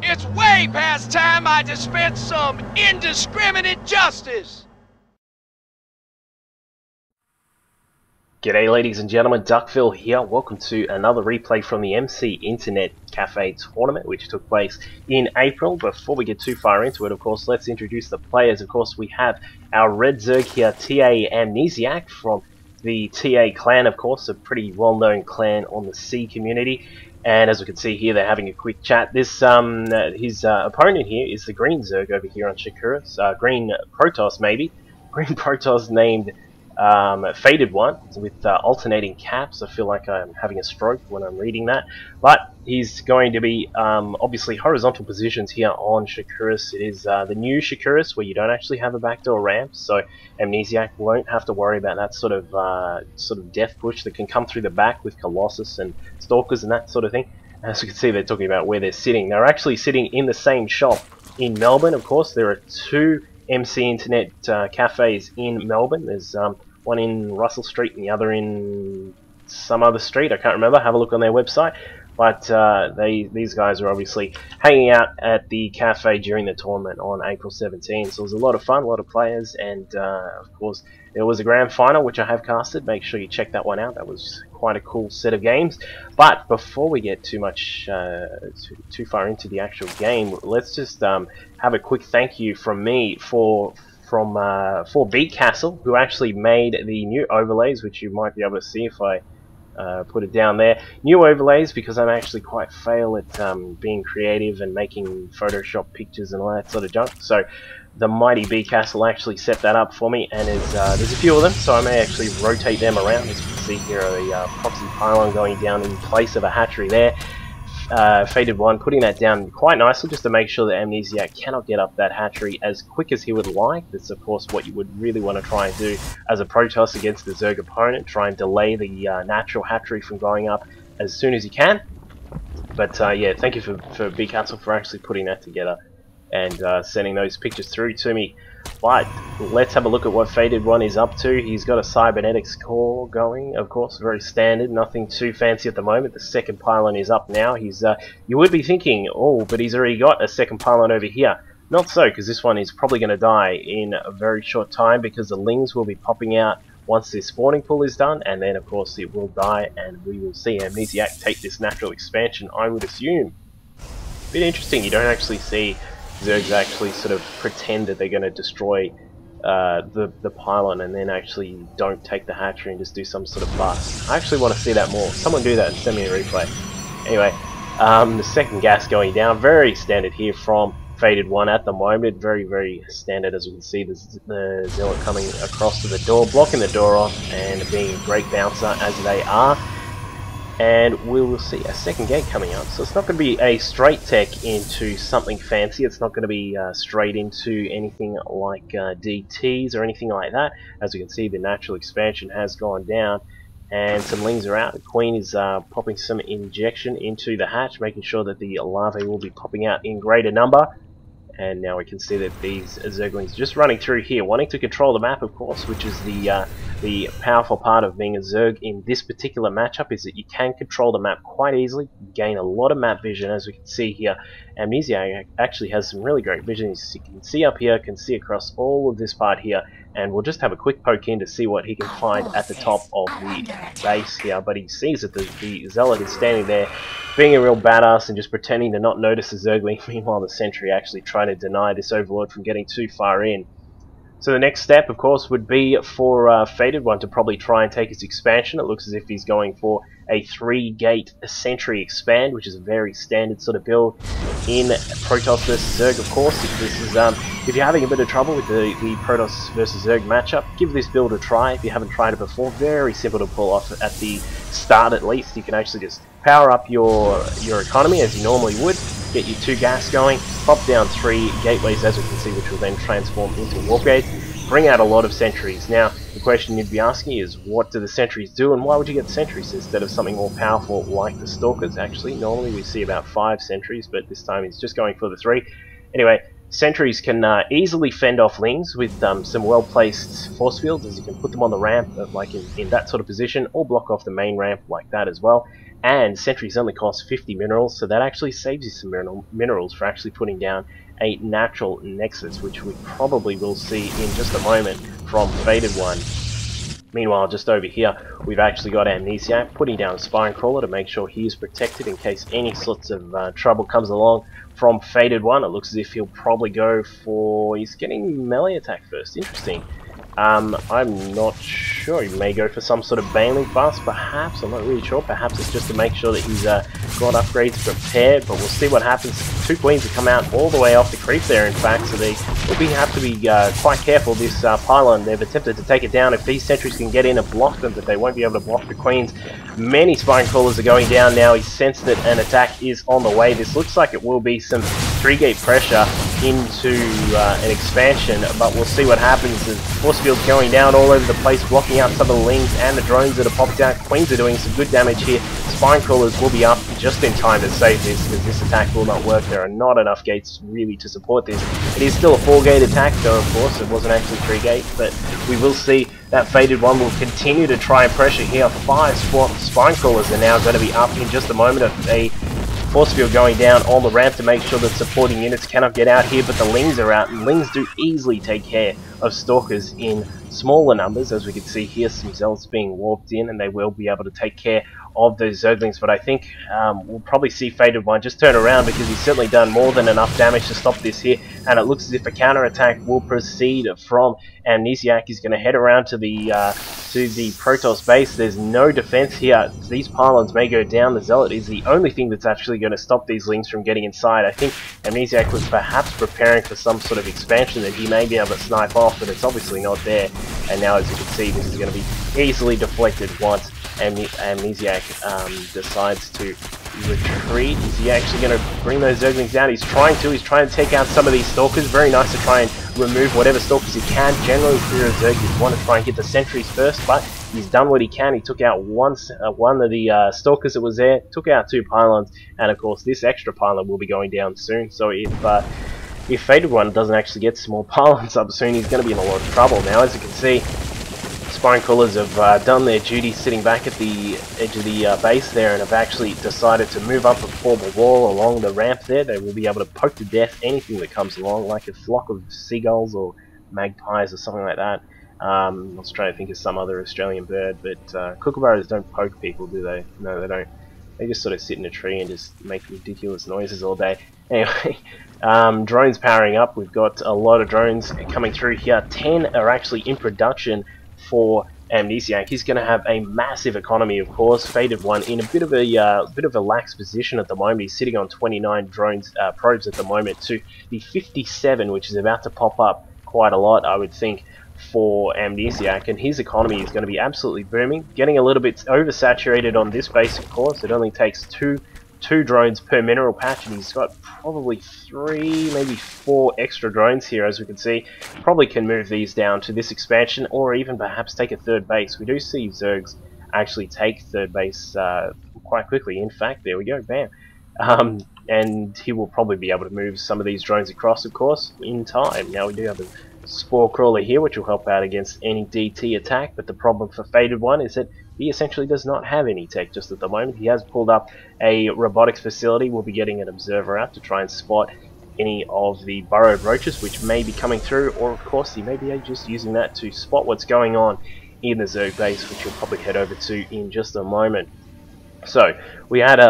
It's way past time I dispense some indiscriminate justice! G'day ladies and gentlemen, Duckville here. Welcome to another replay from the MC Internet Cafe tournament, which took place in April. Before we get too far into it, of course, let's introduce the players. Of course, we have our Red Zerg here, TAAmnesiac from the TA clan, of course, a pretty well-known clan on the C community. And as we can see here, they're having a quick chat. This his opponent here is the Green Zerg over here on Shakuras, Green Protoss maybe. Green Protoss named FaDeEdOne with alternating caps. I feel like I'm having a stroke when I'm reading that, but he's going to be obviously horizontal positions here on Shakuras. It is the new Shakuras where you don't actually have a backdoor ramp, so Amnesiac won't have to worry about that sort of death push that can come through the back with Colossus and Stalkers and that sort of thing. As you can see, they're talking about where they're sitting. They're actually sitting in the same shop in Melbourne. Of course, there are two MC Internet cafes in Melbourne. There's one in Russell Street and the other in some other street. I can't remember. Have a look on their website. But these guys are obviously hanging out at the cafe during the tournament on April 17. So it was a lot of fun, a lot of players, and of course there was a grand final which I have casted. Make sure you check that one out. That was quite a cool set of games. But before we get too much too far into the actual game, let's just have a quick thank you from me for Beat Castle, who actually made the new overlays, which you might be able to see if I put it down there. New overlays, because I'm actually quite fail at being creative and making Photoshop pictures and all that sort of junk. So the mighty Beat Castle actually set that up for me, and there's a few of them, so I may actually rotate them around. As you can see here, a proxy pylon going down in place of a hatchery there. FaDeEdOne putting that down quite nicely just to make sure that Amnesiac cannot get up that hatchery as quick as he would like. That's of course what you would really want to try and do as a Protoss against the Zerg opponent. Try and delay the natural hatchery from going up as soon as you can. But yeah, thank you for Beat Castle for actually putting that together and sending those pictures through to me. But let's have a look at what FaDeEdOne is up to. He's got a cybernetics core going, of course, very standard, nothing too fancy at the moment. The second pylon is up now. He's you would be thinking, oh, but he's already got a second pylon over here. Not so, because this one is probably going to die in a very short time, because the lings will be popping out once this spawning pool is done, and then of course it will die, and we will see Amnesiac take this natural expansion, I would assume. Bit interesting, you don't actually see Zergs actually sort of pretend that they're going to destroy the pylon and then actually don't take the hatchery and just do some sort of bust. I actually want to see that more. Someone do that and send me a replay. Anyway, the second gas going down, very standard here from FaDeEdOne at the moment. Very, very standard. As you can see, the Zealot coming across to the door, blocking the door off and being a great bouncer as they are. And we will see a second gate coming up. So it's not going to be a straight tech into something fancy. It's not going to be straight into anything like DTs or anything like that. As you can see, the natural expansion has gone down and some lings are out. The Queen is popping some injection into the hatch, making sure that the larvae will be popping out in greater number. And now we can see that these Zerglings are just running through here, wanting to control the map, of course, which is the powerful part of being a Zerg in this particular matchup, is that you can control the map quite easily, gain a lot of map vision, as we can see here. Amnesiac actually has some really great vision. As you can see up here, can see across all of this part here, and we'll just have a quick poke in to see what he can find at the top of the base here. But he sees that the Zealot is standing there, being a real badass and just pretending to not notice the Zergling. Meanwhile, the sentry actually trying to deny this Overlord from getting too far in. So the next step, of course, would be for FaDeEdOne to probably try and take his expansion. It looks as if he's going for a 3-gate sentry expand, which is a very standard sort of build in Protoss versus Zerg, of course. If you're having a bit of trouble with the Protoss versus Zerg matchup, give this build a try if you haven't tried it before. Very simple to pull off at the start, at least. You can actually just power up your economy as you normally would, get your 2 gas going, pop down 3 gateways, as we can see, which will then transform into warp gates, bring out a lot of sentries. Now, the question you'd be asking is, what do the sentries do, and why would you get sentries instead of something more powerful like the Stalkers? Actually, normally we see about 5 sentries, but this time he's just going for the 3. Anyway, sentries can easily fend off lings with some well-placed force fields, as you can put them on the ramp, like in that sort of position, or block off the main ramp like that as well. and sentries only cost 50 minerals, so that actually saves you some minerals for actually putting down a natural nexus, which we probably will see in just a moment from FaDeEdOne. Meanwhile, just over here, we've actually got TAAmnesiac putting down a spine crawler to make sure he is protected in case any sorts of trouble comes along from FaDeEdOne. It looks as if he'll probably go for... he's getting melee attack first. Interesting. I'm not sure. He may go for some sort of Banelink bust, perhaps. I'm not really sure. Perhaps it's just to make sure that he's got upgrades prepared, but we'll see what happens. Two queens have come out all the way off the creep there, in fact, so they will have to be quite careful. This pylon, they've attempted to take it down. If these sentries can get in and block them, but they won't be able to block the queens. Many spine crawlers are going down now. He's sensed that an attack is on the way. This looks like it will be some 3-gate pressure into an expansion, but we'll see what happens. The force field's going down all over the place, blocking out some of the lings and the drones that are popped out. Queens are doing some good damage here. Spine crawlers will be up just in time to save this, because this attack will not work. There are not enough gates really to support this. It is still a 4-gate attack, though, of course. It wasn't actually 3-gate, but we will see that FaDeEdOne will continue to try and pressure here. 5 spine crawlers are now going to be up in just a moment. A force field going down on the ramp to make sure that supporting units cannot get out here, but the lings are out, and lings do easily take care of stalkers in smaller numbers. As we can see here, some zealots being warped in, and they will be able to take care of those Zerglings, but I think we'll probably see FaDeEdOne just turn around, because he's certainly done more than enough damage to stop this here, and it looks as if a counter-attack will proceed from TAAmnesiac. He's going to head around to the Protoss base. There's no defense here. These pylons may go down. The Zealot is the only thing that's actually going to stop these lings from getting inside. I think TAAmnesiac was perhaps preparing for some sort of expansion that he may be able to snipe off, but it's obviously not there, and now, as you can see, this is going to be easily deflected once TAAmnesiac decides to retreat. Is he actually going to bring those Zerglings down? He's trying to take out some of these stalkers. Very nice to try and remove whatever stalkers he can. Generally, for a Zerg, you want to try and get the sentries first, but he's done what he can. He took out one of the stalkers that was there, took out 2 pylons, and of course this extra pylon will be going down soon. So if FaDeEdOne doesn't actually get some more pylons up soon, he's going to be in a lot of trouble. Now, as you can see, spine crawlers have done their duty sitting back at the edge of the base there, and have actually decided to move up and form a wall along the ramp there. They will be able to poke to death anything that comes along, like a flock of seagulls or magpies or something like that. I was trying to think of some other Australian bird, but kookaburras don't poke people, do they? No, they don't. They just sort of sit in a tree and just make ridiculous noises all day. Anyway, drones powering up. We've got a lot of drones coming through here. 10 are actually in production for TAAmnesiac. He's going to have a massive economy, of course. FaDeEdOne in a bit of a lax position at the moment. He's sitting on 29 drones probes at the moment to the 57, which is about to pop up quite a lot, I would think, for TAAmnesiac, and his economy is going to be absolutely booming. Getting a little bit oversaturated on this base, of course. It only takes two drones per mineral patch, and he's got probably 3, maybe 4 extra drones here, as we can see. Probably can move these down to this expansion, or even perhaps take a 3rd base. We do see Zergs actually take 3rd base quite quickly. In fact, there we go, bam. And he will probably be able to move some of these drones across, of course, in time. Now, we do have a Spore Crawler here, which will help out against any DT attack, but the problem for FaDeEdOne is that he essentially does not have any tech just at the moment. He has pulled up a robotics facility. We'll be getting an observer out to try and spot any of the burrowed roaches which may be coming through, or of course he may be just using that to spot what's going on in the Zerg base, which we'll probably head over to in just a moment. So we had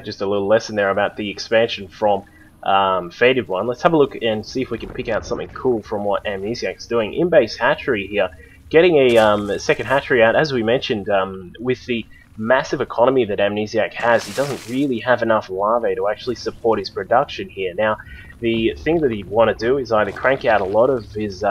just a little lesson there about the expansion from FaDeEdOne. Let's have a look and see if we can pick out something cool from what TAAmnesiac's doing. In-base hatchery here, getting a second hatchery out, as we mentioned, with the massive economy that TAAmnesiac has, he doesn't really have enough larvae to actually support his production here. Now, the thing that he'd want to do is either crank out a lot of his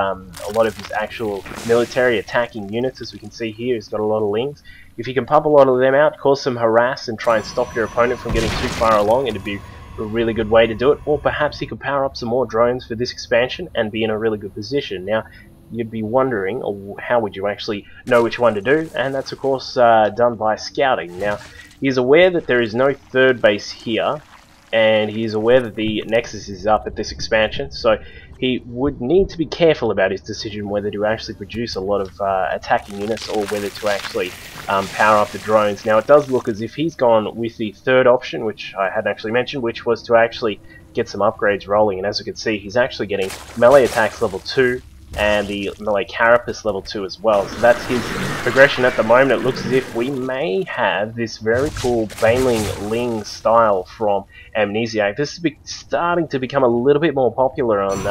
actual military attacking units. As we can see here, he's got a lot of lings. If you can pump a lot of them out, cause some harass, and try and stop your opponent from getting too far along, it'd be a really good way to do it. Or perhaps he could power up some more drones for this expansion and be in a really good position. Now, you'd be wondering, or how would you actually know which one to do? And that's of course done by scouting. Now, he's aware that there is no 3rd base here, and he is aware that the Nexus is up at this expansion, so he would need to be careful about his decision whether to actually produce a lot of attacking units or whether to actually power up the drones. Now it does look as if he's gone with the third option, which I hadn't actually mentioned, which was to actually get some upgrades rolling, and as you can see, he's actually getting melee attacks level 2 and the melee carapace level 2 as well. So that's his progression at the moment. It looks as if we may have this very cool Baneling Ling style from TAAmnesiac. This is starting to become a little bit more popular on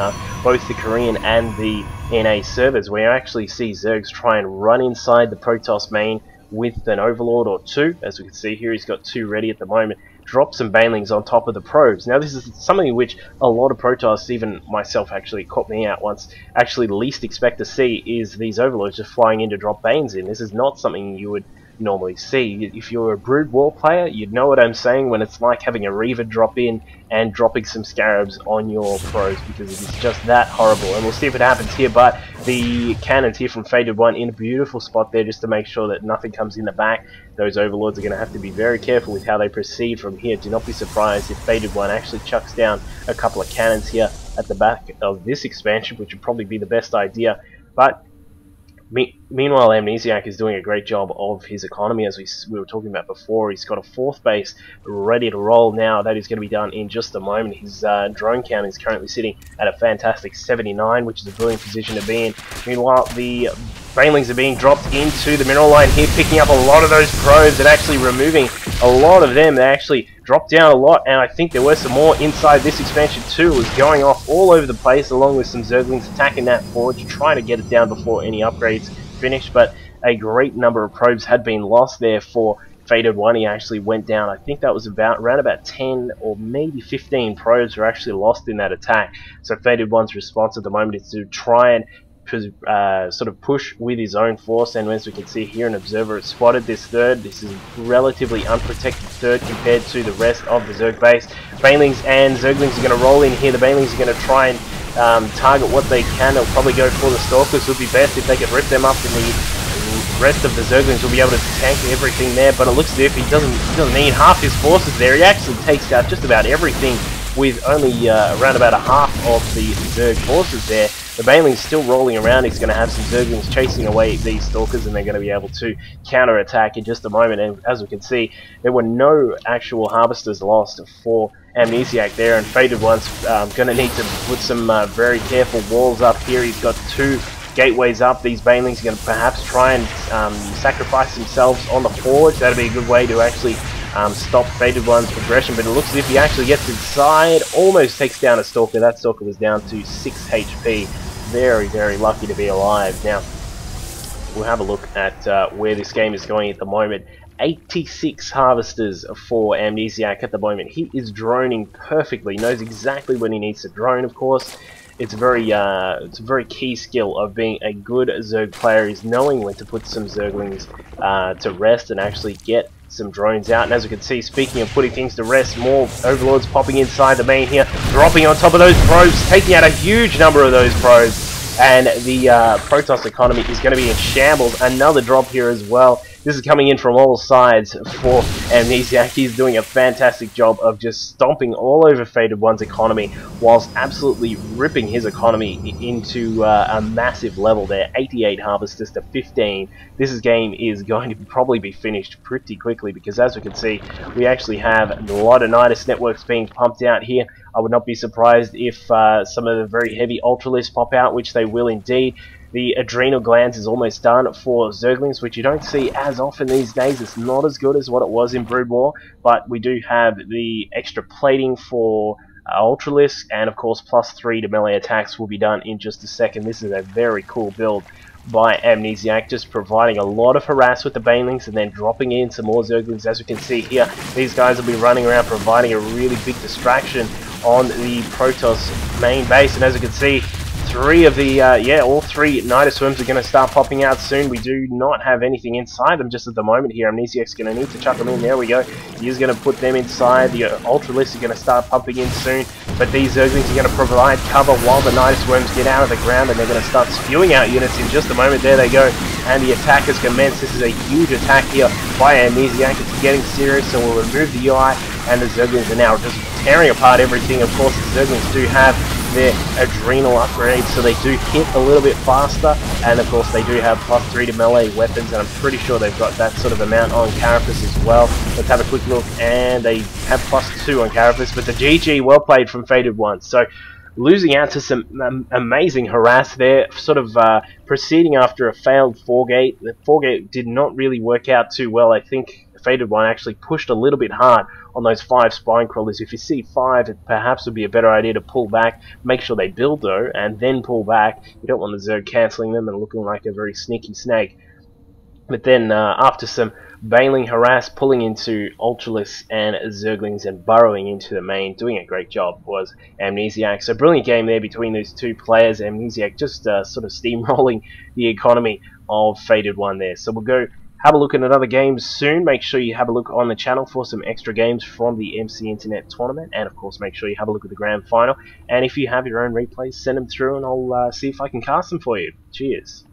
both the Korean and the NA servers, where you actually see Zergs try and run inside the Protoss main with an Overlord or 2. As we can see here, he's got 2 ready at the moment. Drop some Banelings on top of the probes. Now this is something which a lot of Protoss, even myself, actually caught me out once, actually least expect to see is these Overlords just flying in to drop Banes in. This is not something you would normally see. If you're a Brood War player, you'd know what I'm saying when it's like having a Reaver drop in and dropping some Scarabs on your probes, because it is just that horrible. And we'll see if it happens here, but the cannons here from FaDeEdOne in a beautiful spot there just to make sure that nothing comes in the back. Those Overlords are going to have to be very careful with how they proceed from here. Do not be surprised if FaDeEdOne actually chucks down a couple of cannons here at the back of this expansion, which would probably be the best idea. But meanwhile, TAAmnesiac is doing a great job of his economy, as we were talking about before. He's got a 4th base ready to roll now. That is going to be done in just a moment. His drone count is currently sitting at a fantastic 79, which is a brilliant position to be in. Meanwhile, the Banelings are being dropped into the mineral line here, picking up a lot of those probes and actually removing a lot of them. They actually dropped down a lot, and I think there were some more inside this expansion too. It was going off all over the place, along with some Zerglings attacking that forge, trying to get it down before any upgrades finished. But a great number of probes had been lost there for FaDeEdOne. He actually went down. I think that was around about 10 or maybe 15 probes were actually lost in that attack. So FaDeEdOne's response at the moment is to try and sort of push with his own force, and as we can see here, an observer has spotted this third. This is relatively unprotected third compared to the rest of the Zerg base. Banelings and Zerglings are going to roll in here. The Banelings are going to try and target what they can. They'll probably go for the Stalkers. Would be best if they could rip them up, and the rest of the Zerglings will be able to tank everything there. But it looks as if he doesn't need half his forces there. He actually takes out just about everything with only around about a half of the Zerg forces there. The Baneling's still rolling around. He's going to have some Zerglings chasing away these Stalkers, and they're going to be able to counter-attack in just a moment. And as we can see, there were no actual Harvesters lost for TAAmnesiac there, and FaDeEdOne's going to need to put some very careful walls up here. He's got 2 gateways up. These Banelings are going to perhaps try and sacrifice themselves on the forge. That'd be a good way to actually stop FaDeEdOne's progression, but it looks as if he actually gets inside, almost takes down a Stalker. That Stalker was down to 6 HP. Very, very lucky to be alive. Now, we'll have a look at where this game is going at the moment. 86 Harvesters for TAAmnesiac at the moment. He is droning perfectly, knows exactly when he needs to drone, of course. It's a very key skill of being a good Zerg player, is knowing when to put some Zerglings to rest and actually get some drones out. And as you can see, speaking of putting things to rest, more Overlords popping inside the main here, dropping on top of those probes, taking out a huge number of those probes, and the Protoss economy is going to be in shambles. Another drop here as well. This is coming in from all sides for TAAmnesiac. He's doing a fantastic job of just stomping all over FaDeEdOne's economy, whilst absolutely ripping his economy into a massive level there. 88 Harvesters to 15. This game is going to probably be finished pretty quickly, because as we can see, we actually have a lot of Nidus networks being pumped out here. I would not be surprised if some of the very heavy Ultralisks pop out, which they will indeed. The Adrenal Glands is almost done for Zerglings, which you don't see as often these days. It's not as good as what it was in Brood War, but we do have the extra plating for Ultralisks, and of course +3 to melee attacks will be done in just a second. This is a very cool build by TAAmnesiac, just providing a lot of harass with the Banelings and then dropping in some more Zerglings. As you can see here, these guys will be running around providing a really big distraction on the Protoss main base, and as you can see, all 3 Nidus Swarms are going to start popping out soon. We do not have anything inside them just at the moment here. TAAmnesiac's going to need to chuck them in. There we go. He's going to put them inside. The Ultralisks are going to start pumping in soon, but these Zerglings are going to provide cover while the Nidus Swarms get out of the ground, and they're going to start spewing out units in just a moment. There they go, and the attack has commenced. This is a huge attack here by TAAmnesiac. It's getting serious, so we'll remove the UI. and the Zerglings are now just tearing apart everything. Of course, the Zerglings do have their adrenal upgrades, so they do hit a little bit faster, and of course they do have +3 to melee weapons, and I'm pretty sure they've got that sort of amount on Carapace as well. Let's have a quick look, and they have +2 on Carapace, but the GG, well played from FaDeEdOne. So losing out to some amazing harass there, sort of proceeding after a failed 4-gate. The 4-gate did not really work out too well. I think FaDeEdOne actually pushed a little bit hard on those 5 spine crawlers. If you see 5, it perhaps would be a better idea to pull back, make sure they build though, and then pull back. You don't want the Zerg cancelling them and looking like a very sneaky snake. But then after some bailing harass, pulling into Ultralists and Zerglings and burrowing into the main, doing a great job was TAAmnesiac. So brilliant game there between those two players. TAAmnesiac just sort of steamrolling the economy of FaDeEdOne there. So we'll go have a look at another game soon. Make sure you have a look on the channel for some extra games from the MC Internet tournament, and of course make sure you have a look at the grand final. And if you have your own replays, send them through and I'll see if I can cast them for you. Cheers.